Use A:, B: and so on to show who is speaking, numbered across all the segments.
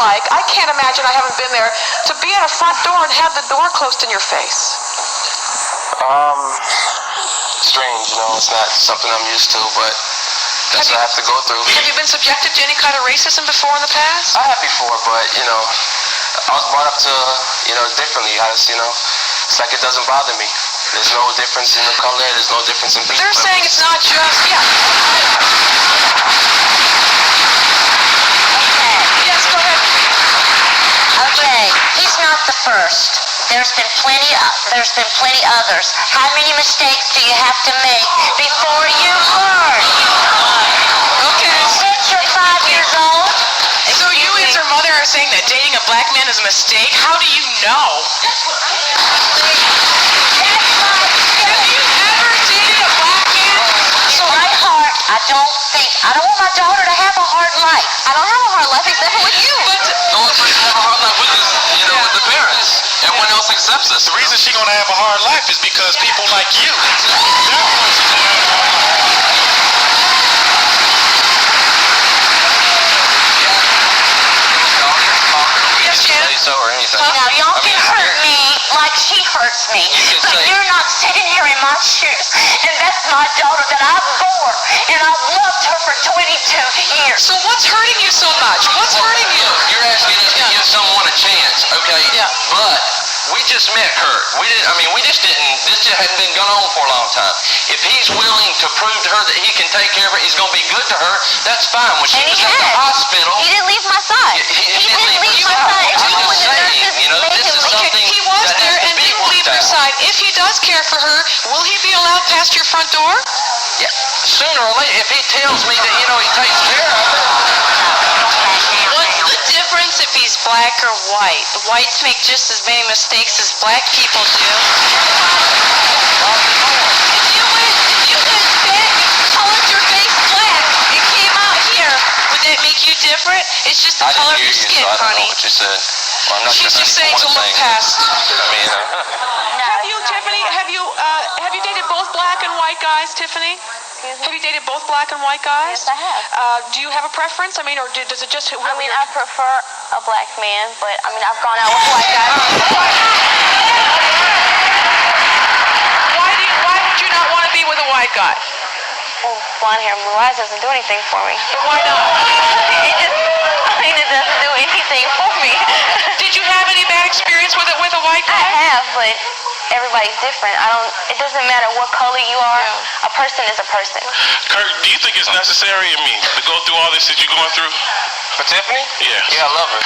A: like, I can't imagine, I haven't been there, to be at a front door and have the door closed in your face?
B: Strange, it's not something I'm used to, but that's what I have to go through.
A: Have you been subjected to any kind of racism before in the past?
B: I have before, but, I was brought up to, differently. It's like it doesn't bother me. There's no difference in the color, there's no difference in people.
A: They're saying it's not just, Yes, go ahead.
C: Okay, he's not the first. There's been plenty others. How many mistakes do you have to make before you learn?
A: Okay.
C: Since you're 5 years old.
A: So you as her mother are saying that dating a black man is a mistake? How do you know? Have you ever dated a black man?
C: In my heart, I don't want my daughter to have a hard life. I don't have a hard life except for with you.
B: The only person who have a hard life with is, with the parents. Everyone else accepts us.
D: The reason she's gonna have a hard life is because people like you. That's why she's gonna have a hard life.
B: So or anything.
C: Now, y'all can hurt me like she hurts me, but you're not sitting here in my shoes. And that's my daughter that I bore, and I've loved her for 22 years.
A: So what's hurting you so much? What's hurting you?
B: You're asking us to give someone a chance, okay?
A: Yeah.
B: But we just met Kurt. This just hadn't been going on for a long time. If he's willing to prove to her that he can take care of her, he's going to be good to her, that's fine. When she was at the hospital...
C: He didn't leave my side. He didn't leave my side.
B: I'm just saying, this is something
A: He was
B: that
A: there
B: has to
A: and
B: be
A: didn't leave
B: worked
A: her
B: out.
A: side. If he does care for her, will he be allowed past your front door?
B: Yeah. Sooner or later, if he tells me that, he takes care of her...
A: What's the difference if he's black or white? The whites make just as many mistakes as black people do. If you went back and colored your face black and came out here, would that make you different? It's just the color of your skin,
B: so I don't
A: honey.
B: know what you said. Well, I'm not
A: She's
B: sure
A: just
B: that's
A: saying to
B: one
A: look
B: thing.
A: past.
C: Have
A: you, Tiffany, have you dated both black and white guys, Tiffany? Have you dated both black and white guys?
E: Yes, I have.
A: Do you have a preference? Or does it just...
E: I prefer a black man, but I've gone out with white guys.
A: Why would you not want to be with a white guy?
E: Well, blonde hair and blue eyes doesn't do anything for me.
A: But why not?
E: It doesn't do anything for me.
A: Did you have any bad experience with a white guy?
E: I have, but everybody's different. It doesn't matter what color you are.
A: Yeah.
E: A person is a person.
D: Kurt, do you think it's necessary to go through all this that you're going through?
B: For Tiffany?
D: Yeah.
B: Yeah, I love her,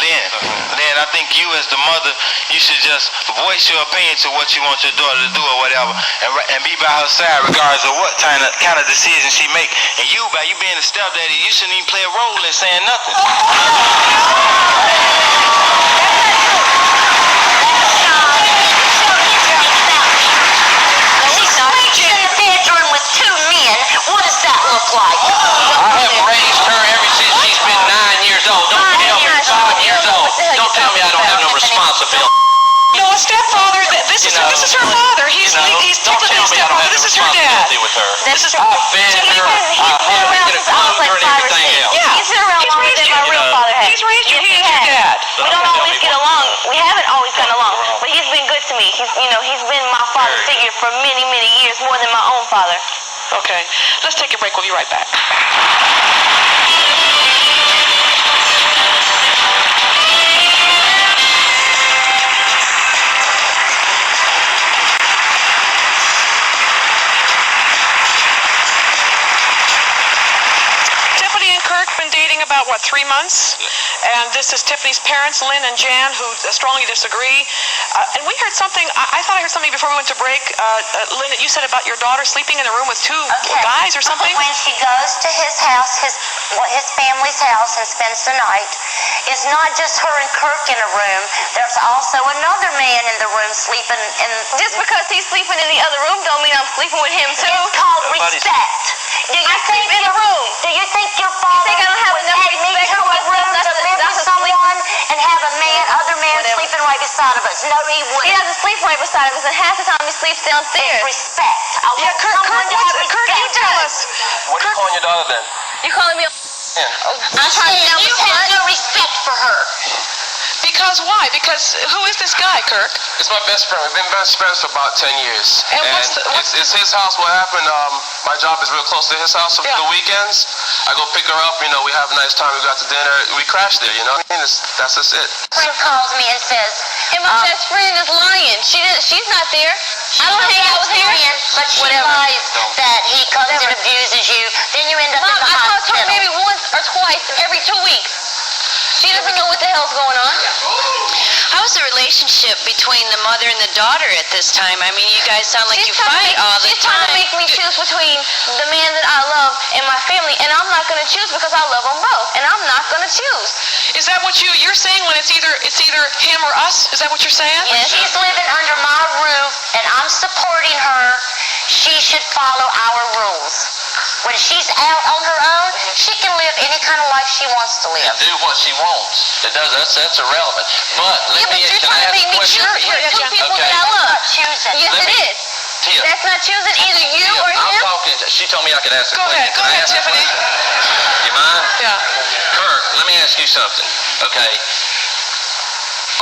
F: Lynn, I think you as the mother, you should just voice your opinion to what you want your daughter to do or whatever, and be by her side regardless of what kind of decision she make. And you, by you being a stepdaddy, you shouldn't even play a role in saying nothing.
C: She sleeps in the bedroom with 2 men. What does that look like?
B: I have raised her ever since she's been 9 years old. Don't tell me 5 years old. Don't tell me I don't have no responsibility.
A: No, a stepfather. This is her father. He's technically a stepfather. This is her dad.
B: With her.
A: This is
B: I fed her. I had her clothed her and everything else.
A: Yeah.
E: He's been around longer than my real father has.
A: He's raised you.
E: Yes,
A: He is your dad.
E: We don't always get along. We haven't always gotten along, but he's been good to me. He's been my father figure for many, many years, more than my own father.
A: Okay. Let's take a break. We'll be right back. Tiffany and Kirk been dating about, 3 months? And this is Tiffany's parents, Lynn and Jan, who strongly disagree. And we heard something, I thought I heard something before we went to break. Lynn, you said about your daughter sleeping in the room with 2 guys or something?
C: When she goes to his house, his family's house, and spends the night, it's not just her and Kirk in a room. There's also another man in the room sleeping in...
E: Just because he's sleeping in the other room don't mean I'm sleeping with him too.
C: It's called respect. Do you think
E: in the room.
C: Do you think your father
E: think I don't have
C: would
E: enough
C: take me
E: respect
C: to
E: for
C: a room
E: myself?
C: to live with
E: That's
C: someone and have a man, other man
E: Whatever.
C: sleeping right beside of a No, he wouldn't.
E: He doesn't sleep right beside us, and half the time he sleeps downstairs.
C: Respect. I
A: Yeah,
C: want
A: Kurt,
C: someone to have
A: Kurt, you
C: respect.
A: tell us.
B: What are you calling your daughter then?
E: You calling me?
C: I said you have no respect for her.
A: Because why? Because who is this guy, Kirk?
G: It's my best friend. We've been best friends for about 10 years.
A: And what's
G: it's his house. What happened, my job is real close to his house. So for
A: Yeah.
G: the weekends, I go pick her up. You know, we have a nice time. We go out to dinner. We crash there, you know. I mean, that's just it.
C: Friend calls me and says,
E: And my best friend is lying. She's not there. I don't hang out with her.
C: but she
E: Whatever.
C: lies that he comes and abuses you. Then you end up
E: Mom,
C: in the
E: I talk to her
C: hospital.
E: maybe once or twice every 2 weeks. She doesn't know what the hell's going on.
H: How's the relationship between the mother and the daughter at this time? I mean, you guys sound like you fight all the
E: She's trying to
H: time.
E: make me choose between the man that I love and my family, and I'm not going to choose because I love them both, and I'm not going to choose.
A: Is that what you're saying when it's either him or us? Is that what you're saying?
C: Yes, she's living under my roof, and I'm supporting her. She should follow our rules. When she's out on her own, she can live any kind of life she wants to live.
B: Do what she wants. It does. That's irrelevant. But let
E: Yeah, but
B: me.
E: you're
B: Can I
E: trying to
B: ask
E: make
B: a
E: me
B: question?
E: choose between two people
B: Okay.
E: that I love.
C: Not choosing.
E: Yes,
B: Let
E: it
B: me-
E: is.
B: Tia.
E: That's not choosing either you or
B: I'm
E: him.
B: talking. She told me I could ask a
A: Go
B: question.
A: ahead. Go
B: Can I
A: ahead,
B: ask a
A: Tiffany.
B: question? You mind?
A: Yeah.
B: Kirk, let me ask you something. Okay.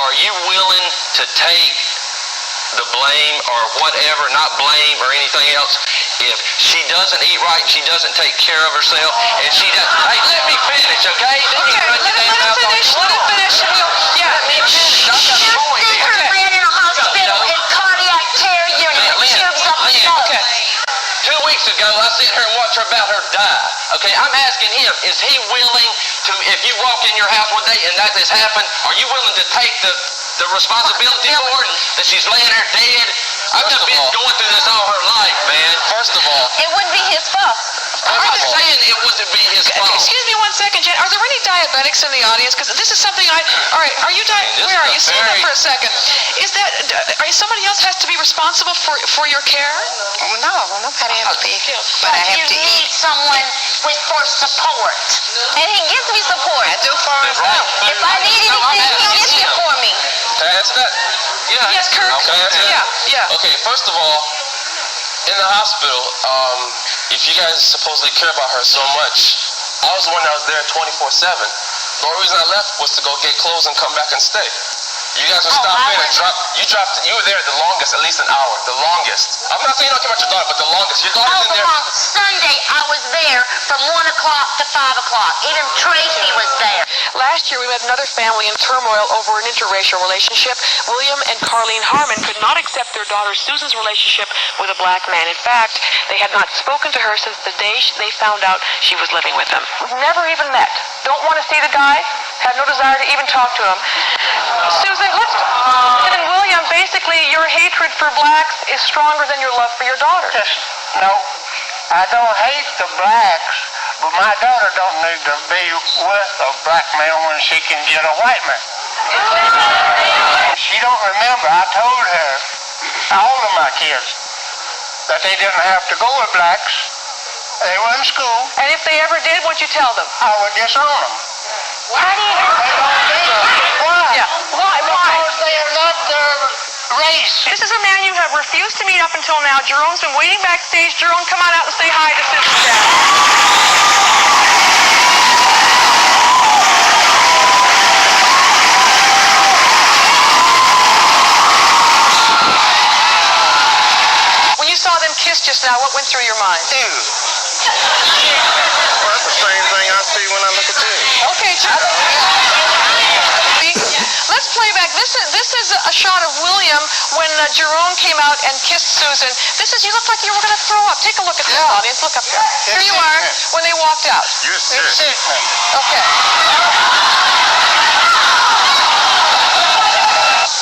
B: Are you willing to take the blame or whatever, not blame or anything else, if she doesn't eat right, she doesn't take care of herself, and she doesn't... Hey, let me finish, okay?
A: Okay, let him finish. Let him finish. Yeah.
B: Let me finish. I got a point
C: Sister
B: here.
C: Lynn in a hospital in cardiac care unit with tubes up her nose.
A: Okay.
B: 2 weeks ago, I sat here and watched her about her die. Okay, I'm asking him, is he willing to, if you walk in your house one day and that has happened, are you willing to take the responsibility for it? That she's laying there dead? I've just been going through this all her life, man. First of all,
E: It wouldn't be his fault.
B: I'm not saying it wouldn't be his fault.
A: Excuse me 1 second, Jen. Are there any diabetics in the audience? Because this is something all right, are you
B: This
A: where are you?
B: is a
A: Stand up
B: very-
A: for a second. Is that, somebody else has to be responsible for your care?
H: No, nobody has to be. But I have
C: You
H: to
C: need
H: eat.
C: someone for support.
E: And he gives me support.
H: I do for myself.
E: If I need anything, he gets it for me.
B: Can I answer that? Yeah.
A: Yes, Kirk.
B: Can I answer that?
A: Yeah.
G: Okay, first of all, in the hospital, if you guys supposedly care about her so much, I was the one that was there 24/7. The only reason I left was to go get clothes and come back and stay. You guys would stop in and drop. You were there the longest, at least an hour. The longest. I'm not saying you don't care about your daughter, but the longest. Your daughter's in there.
C: Sunday, I was there from 1 o'clock to 5 o'clock. Even Tracy was there.
A: Last year, we met another family in turmoil over an interracial relationship. William and Carlene Harmon could not accept their daughter Susan's relationship with a black man. In fact, they had not spoken to her since the day they found out she was living with them. Never even met. Don't want to see the guy. Have no desire to even talk to him. Susan, and William, basically, your hatred for blacks is stronger than your love for your daughter.
I: No, I don't hate the blacks, but my daughter don't need to be with a black man when she can get a white man. She don't remember. I told her, all of my kids, that they didn't have to go with blacks. They were in school.
A: And if they ever did, what'd you tell them?
I: I would disown them.
A: How do you...
I: They don't need them. Why?
A: Yeah. Why?
I: Because they are not their race.
A: This is a man you have refused to meet up until now. Jerome's been waiting backstage. Jerome, come on out and say hi to Susan's dad. When you saw them kiss just now, what went through your mind?
G: Well, that's the same thing I see when I look at you.
A: Okay, let's play back. This is a shot of William when Jerome came out and kissed Susan. You look like you were going to throw up. Take a look at this, audience. Look up there. Here you are when they walked out.
G: You're sick.
A: Okay.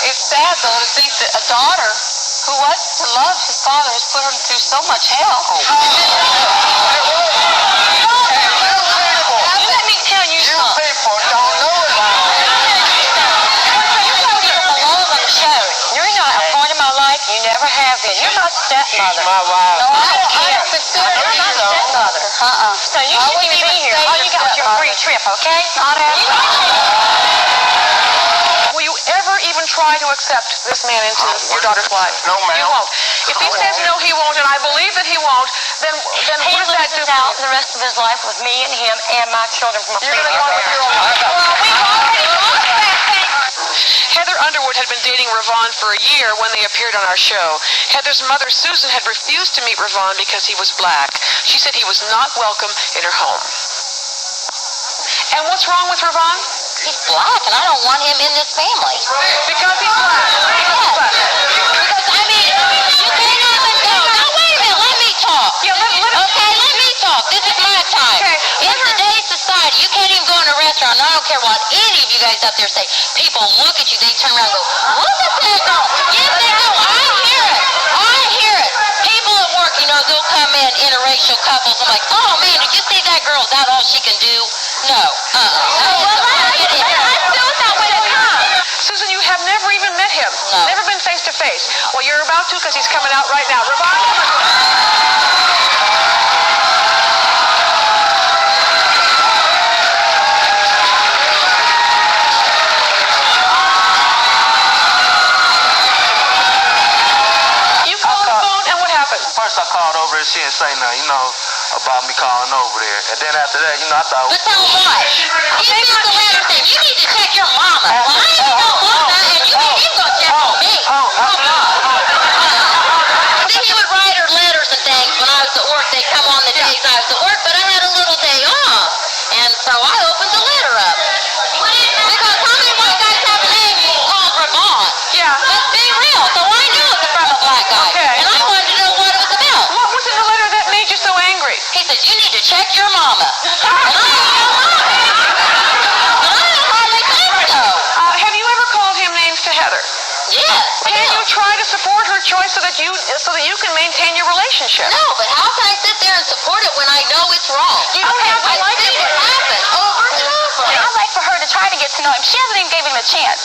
C: It's sad, though, to think that a daughter who wants to love his father has put him through so much hell. Let me tell you
I: You
C: something.
I: people don't know about it.
C: You're not a part of my life. You never have been. You're not stepmother.
I: She's my wife.
C: No, I don't consider her not stepmother. So you shouldn't even be here. All you got was your free trip, okay? Not at all.
A: Will you ever ever even try to accept this man into your daughter's life?
I: No, ma'am.
A: You won't. If he says no, he won't, and I believe that he won't, then
C: He
A: what does that do
C: loses
A: for
C: out
A: you?
C: the rest of his life with me and him and my children from a
A: You're going to
C: previous
A: go on with your own
C: marriage.
A: life.
C: Well, we've already lost that thing.
A: Heather Underwood had been dating Ravon for a year when they appeared on our show. Heather's mother, Susan, had refused to meet Ravon because he was black. She said he was not welcome in her home. And what's wrong with Ravon?
C: He's black, and I don't want him in this family.
A: Because he's black.
C: Yes. Because, I mean, you can't even go. Now, wait a minute. Let me talk.
A: Yeah,
C: Okay, let me talk. This is my time.
A: Okay,
C: In today's society, you can't even go in a restaurant. And I don't care what any of you guys out there say. People look at you. They turn around and go, look at that girl. Yes, they do. I hear it. I hear it. People at work, you know, they'll come in interracial couples. I'm like, oh, man, did you see that girl? Is that all she can do? No.
A: Susan, you have never even met him.
C: No.
A: Never been face to face. Well, you're about to because he's coming out right now. Ravon. You called the phone and what happened?
F: First I called over and she didn't say nothing, you know, about me calling over there. And then after that, you know, I thought...
C: But so what? He sent the letter saying, you need to check your mama. Well, I ain't no mama, and you ain't even gonna check on me. See, he would write her letters and things when I was at work. They'd come on the days I was at work, but I had a little day off. And so I opened the letter up. Because how many white guys have a name called Ravon?
A: Yeah.
C: Let's be real. So I knew it was from a black guy.
A: Okay.
C: And I wanted to know what it was about.
A: What was in the letter that made you so angry?
C: He said, you need to check your mama. And I ain't no mama. And I don't hardly think so.
A: Have you ever called him names to Heather?
C: Yes.
A: Can you try to support her choice so that you can maintain your relationship?
C: No, but how can I sit there and support it when I know it's wrong?
A: You don't have to like
C: I've seen
A: it.
C: it happen over and over.
J: I'd like for her to try to get to know him. She hasn't even gave him a chance.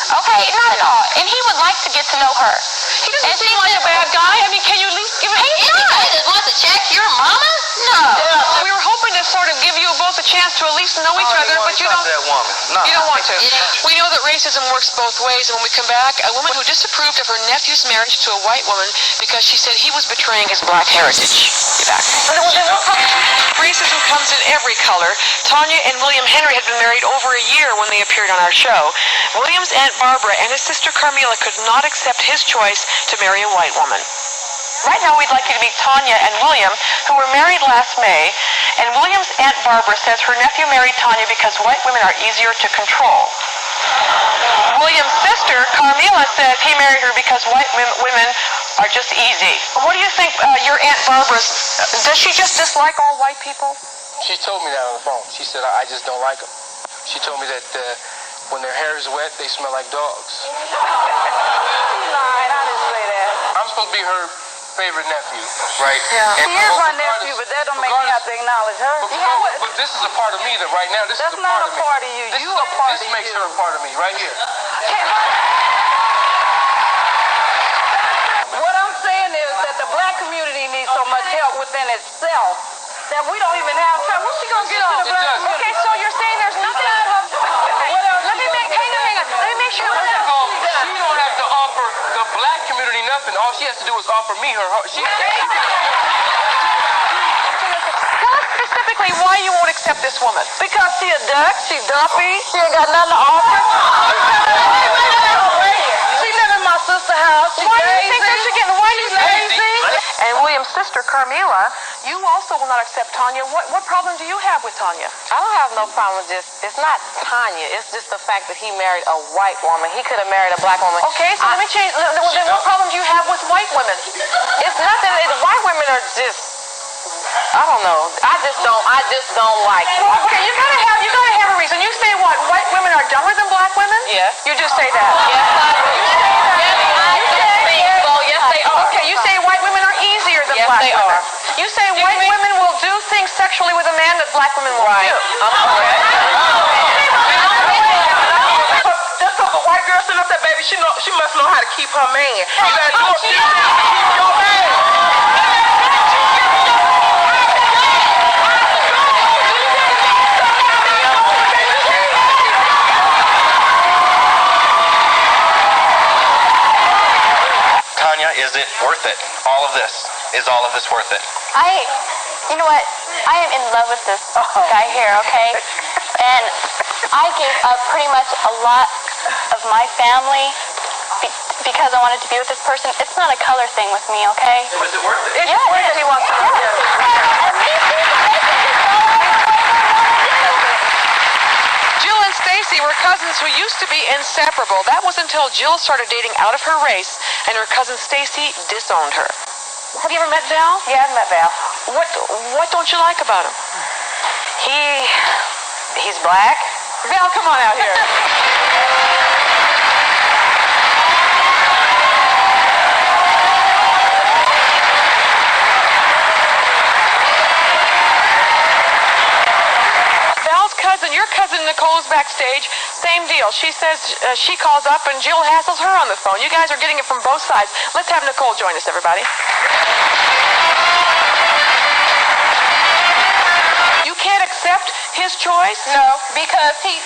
J: Okay, not at all. And he would like to get to know her.
A: He doesn't seem like a bad guy. I mean, can you at least give him...
C: Any guy that wants to check your mama? No.
A: We were hoping to sort of give you both a chance to at least know each other, but you don't...
F: that woman. No.
A: You don't want to. We know that racism works both ways, and when we come back, a woman who disapproved of her nephew's marriage to a white woman because she said he was betraying his black heritage. Be back. Racism comes in every color. Tanya and William Henry had been married over a year when they appeared on our show. William's Aunt Barbara and his sister Carmela could not accept his choice to marry a white woman. Right now, we'd like you to meet Tanya and William, who were married last May, and William's Aunt Barbara says her nephew married Tanya because white women are easier to control. William's sister, Carmela, says he married her because white women are just easy. What do you think your Aunt Barbara's... does she just dislike all white people?
G: She told me that on the phone. She said, I just don't like them. She told me that when their hair is wet, they smell like dogs.
J: She lied. I didn't say that.
G: I'm supposed to be her favorite nephew, right?
J: Yeah.
G: And
J: He is my
G: regardless-
J: nephew, but that don't make me have to acknowledge her.
G: But this is a part of me that right now, this
J: That's
G: is a
J: not
G: part
J: a
G: of me.
J: part of you.
G: This
J: You a part
G: this
J: of
G: makes
J: you.
G: her a part of me, right here.
J: What I'm saying is that the black community needs so much help within itself that we don't even have time. What's she gonna get to the
G: It
J: black
G: does.
J: community?
A: Okay, so you're saying there's nothing...
J: Let me make, hang on. Let me make sure.
G: First of all, she don't have to offer the black community nothing. All she has to do is offer me her heart.
A: Tell us specifically why you won't accept this woman.
J: Because she a duck, she dumpy, she ain't got nothing to offer. She live in my sister's house. She
A: Why do you
J: lazy.
A: think that you're getting... why do you
J: Lazy.
A: And William's sister, Carmela, you also will not accept Tanya. What problem do you have with Tanya?
K: I don't have no problem with this. It's not Tanya. It's just the fact that he married a white woman. He could have married a black woman.
A: Okay, so let me change. Then what problem do you have with white women?
K: It's nothing. White women are just, I don't know. I just don't like it.
A: Well, okay, you gotta have a reason. You say what? White women are dumber than black women?
K: Yes.
A: You just say that.
K: Yes, I do. Yes, they are.
A: Okay, you say white women are easier than
K: Yes,
A: black
K: they
A: women.
K: are.
A: You say white women will do things sexually with a man that black women won't
K: Right.
A: do.
K: I'm correct.
J: Just because a white girl sitting up there, baby, she must know how to keep her man. You better do it. Keep your man.
L: Is it worth it? All of this. Is all of this worth it?
E: You know what? I am in love with this guy here, okay? And I gave up pretty much a lot of my family because I wanted to be with this person. It's not a color thing with me, okay?
L: Was it worth it?
A: It's just weird that he wants to. Jill and Stacy were cousins who used to be inseparable. That was until Jill started dating out of her race, and her cousin Stacy disowned her. Have you ever met Val?
K: Yeah, I've met Val.
A: What don't you like about him?
K: He's black.
A: Val, come on out here. Val's cousin, your cousin Nicole's backstage, same deal. She says she calls up and Jill hassles her on the phone. You guys are getting it from both sides. Let's have Nicole join us, everybody. You can't accept his choice?
K: No, because he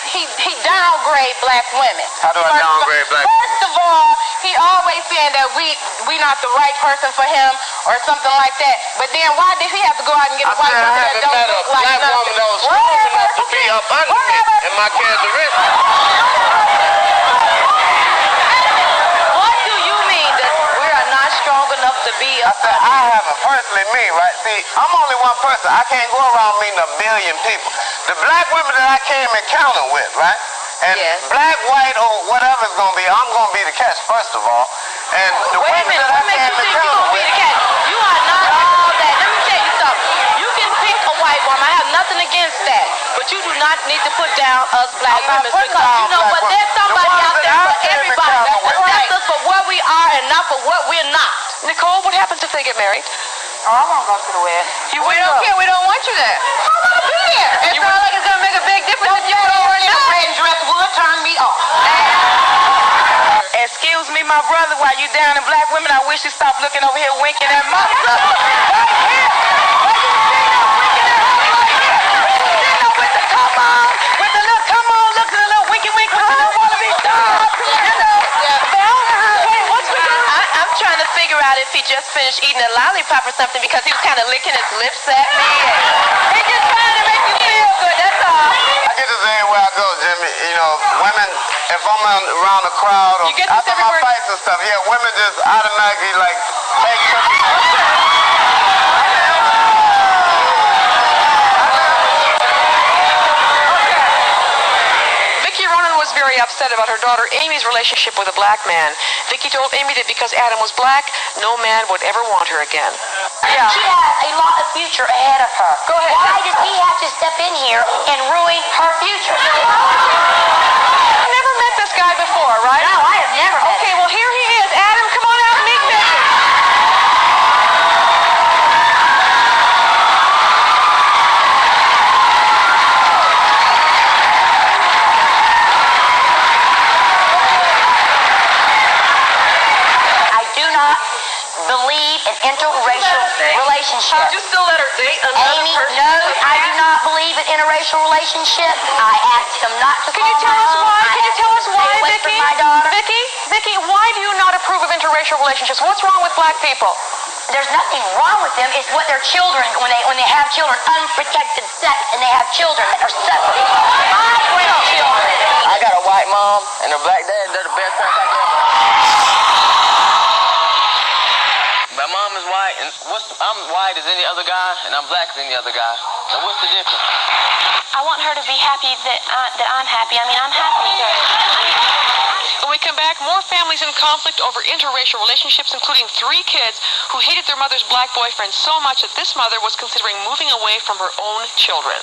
K: downgrade black women.
I: How do I downgrade black women?
K: First of all, he always saying that we not the right person for him or something like that. But then why did he have to go out and get a white woman that don't look like
I: black
K: nothing?
I: woman that was strong enough to be up under me and my characteristics.
K: What do you mean that we are not strong enough to be
I: I said, I haven't personally me, right? See, I'm only one person. I can't go around meeting a billion people. The black women that I came encounter with, right? And black, white, or whatever it's going to be, I'm going to be the catch, first of all. And the
K: Wait a
I: women
K: minute,
I: that
K: what
I: I
K: makes
I: came
K: you think you're
I: encounter
K: going to be
I: with,
K: the cat? You are not all that. Let me tell you something. You can pick a white woman. I have nothing against that. But you do not need to put down us black women because you know what? There's somebody out there for everybody. Accept us for what we are and not for what we're not.
A: Nicole, what happens if they get married?
K: Oh, I won't go to the wedding.
A: We don't care. We don't want you there.
K: I want to be there. It's not like it's going to make a big difference if you go or not. A red dress would turn me off. Excuse me, my brother, while you down in black women, I wish you stop looking over here winking at my sister. Right here. Why you sitting there winking at her right here? Sitting there with the come on, with the little come on, looking a little winky wink with the little wanna be dog. You know? Val, wait, what's going on? I'm trying to figure out if he just finished eating a lollipop or something because he was kind of licking his lips at me. He's just trying to make you feel good, that's all.
I: I get this everywhere I go, Jimmy. You know, women, if I'm around a crowd or after my fights and stuff, yeah, women just automatically like take
A: Vicki Ronan was very upset about her daughter Amy's relationship with a black man. Vicki told Amy that because Adam was black, no man would ever want her again.
C: Yeah. She has a lot of future ahead of her.
A: Go ahead.
C: Why does he have to step in here and ruin her future?
A: I've never met this guy before, right?
C: No, I have never met
A: Okay, well, here he is. Adam, come on out and meet Vicki.
C: I do not believe in interracial relationships.
A: You still let her date another
C: Amy,
A: person?
C: no, I do not believe in interracial relationships. I asked him not to
A: Can you tell us why? Can you tell us why,
C: Vicky?
A: Vicki?
C: My daughter.
A: Vicki, why do you not approve of interracial relationships? What's wrong with black people?
C: There's nothing wrong with them. It's what their children, when they have children, unprotected sex, and they have children that are separate. My grandchildren.
I: I got a white mom and a black dad. They're the best parents I can have. My mom is white, and I'm white as any other guy, and I'm black as any other guy. So what's the difference?
E: I want her to be happy that I'm happy. I mean, I'm happy.
A: When we come back, more families in conflict over interracial relationships, including 3 kids who hated their mother's black boyfriend so much that this mother was considering moving away from her own children.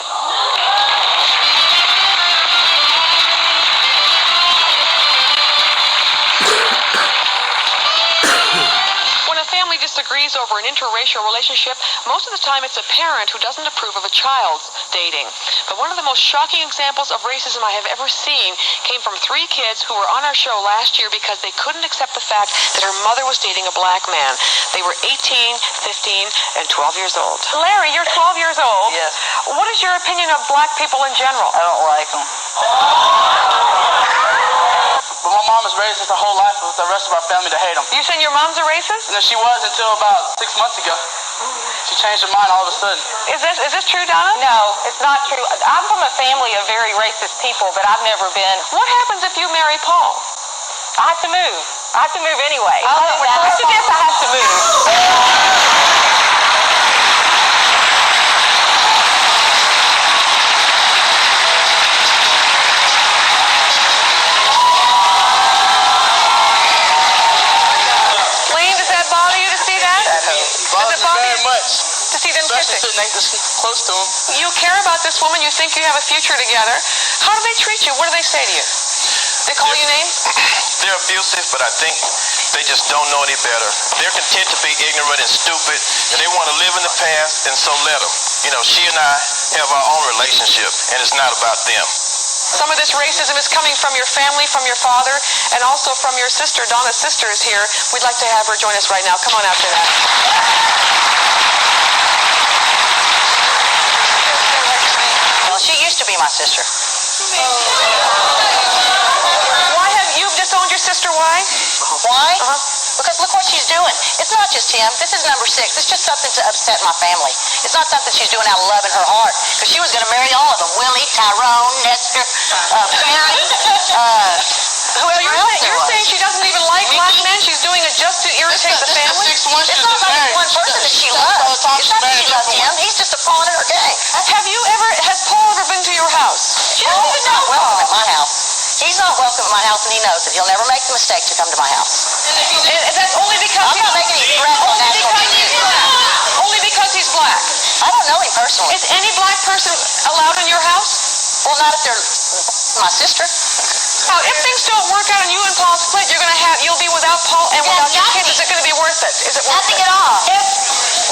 A: When a family disagrees over an interracial relationship, most of the time it's a parent who doesn't approve of a child's dating. But one of the most shocking examples of racism I have ever seen came from 3 kids who were on our show last year because they couldn't accept the fact that her mother was dating a black man. They were 18, 15, and 12 years old. Larry, you're 12 years old.
I: Yes.
A: What is your opinion of black people in general?
I: I don't like them.
K: But my mom has raised us our whole life with the rest of our family to hate them.
A: You saying your mom's a racist?
K: And she was until about 6 months ago. She changed her mind all of a sudden.
A: Is this true, Donna?
E: No, it's not true. I'm from a family of very racist people, but I've never been.
A: What happens if you marry Paul?
E: I have to move. I have to move anyway.
A: After this, I have to move. Lane, does that bother you to see that?
K: Bothers me very
A: you
K: much.
A: to see them
K: Especially
A: kissing?
K: sitting next close to him.
A: You care about this woman. You think you have a future together. How do they treat you? What do they say to you? They call you names?
D: They're abusive, but I think they just don't know any better. They're content to be ignorant and stupid, and they want to live in the past, and so let them. You know, she and I have our own relationship, and it's not about them.
A: Some of this racism is coming from your family, from your father, and also from your sister. Donna's sister is here. We'd like to have her join us right now. Come on out to that.
C: Well, she used to be my sister.
A: Why have you disowned your sister? Why?
C: Why? Because look what she's doing. It's not just him. This is number 6. It's just something to upset my family. It's not something she's doing out of love in her heart. Because she was going to marry all of them. Willie, Tyrone, Nestor, Perry, whoever else there
A: You're
C: was.
A: saying she doesn't even like black men? She's doing it just to irritate the family?
C: It's not like one person that she loves. It's not that she loves him. He's just a pawn in her game.
A: Has Paul ever been to your house?
C: She doesn't even know welcome at my house. He's not welcome at my house, and he knows it. He'll never make the mistake to come to my house.
A: And that's only because
C: I'm not making any threats on national TV.
A: Only because he's black.
C: I don't know him personally.
A: Is any black person allowed in your house?
C: Well, not if they're my sister.
A: Now, if things don't work out and you and Paul split, you'll be without Paul and without your kids. Is it going to be worth it? Is it worth
C: Nothing
A: it?
C: at all.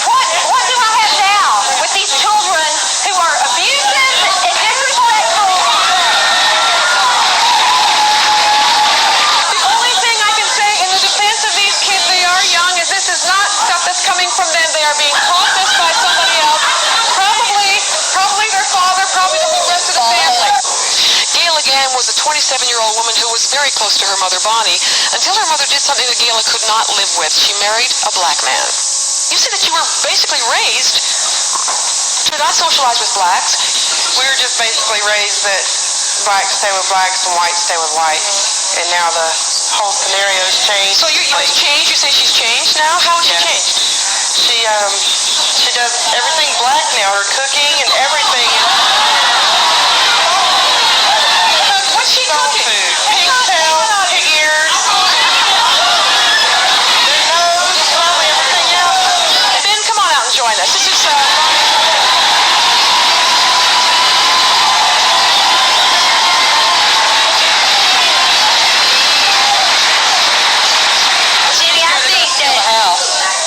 C: What do I have now with these children who are abusive and disrespectful?
A: The only thing I can say in the defense of these kids, they are young, is this is not stuff that's coming from them. They are being taught this by somebody else. Probably their father, probably the whole rest of the family. Gayla Gann was a 27-year-old woman who was very close to her mother, Bonnie, until her mother did something that Gayla could not live with. She married a black man. You said that you were basically raised to not socialize with blacks.
J: We were just basically raised that blacks stay with blacks and whites stay with white. And now the whole scenario's changed.
A: So it's changed? You say she's changed now? How has she changed?
J: She does everything black now, her cooking and everything.
A: What's she cooking?
J: Pigtails, pig ears, their nose, probably everything else.
A: Ben, come on out and join us. This is
C: Jenny,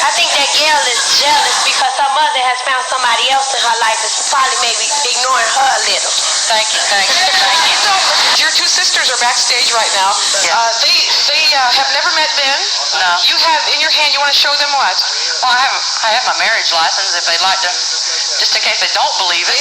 C: I think that Gail is jealous because her mother has found somebody else in her life that's probably maybe ignoring her a little. Thank you.
A: Your two sisters are backstage right now. They have never met Ben.
C: No.
A: You have in your hand. You want to show them what?
C: Well, I have my marriage license if they'd like to, just in case they don't believe it.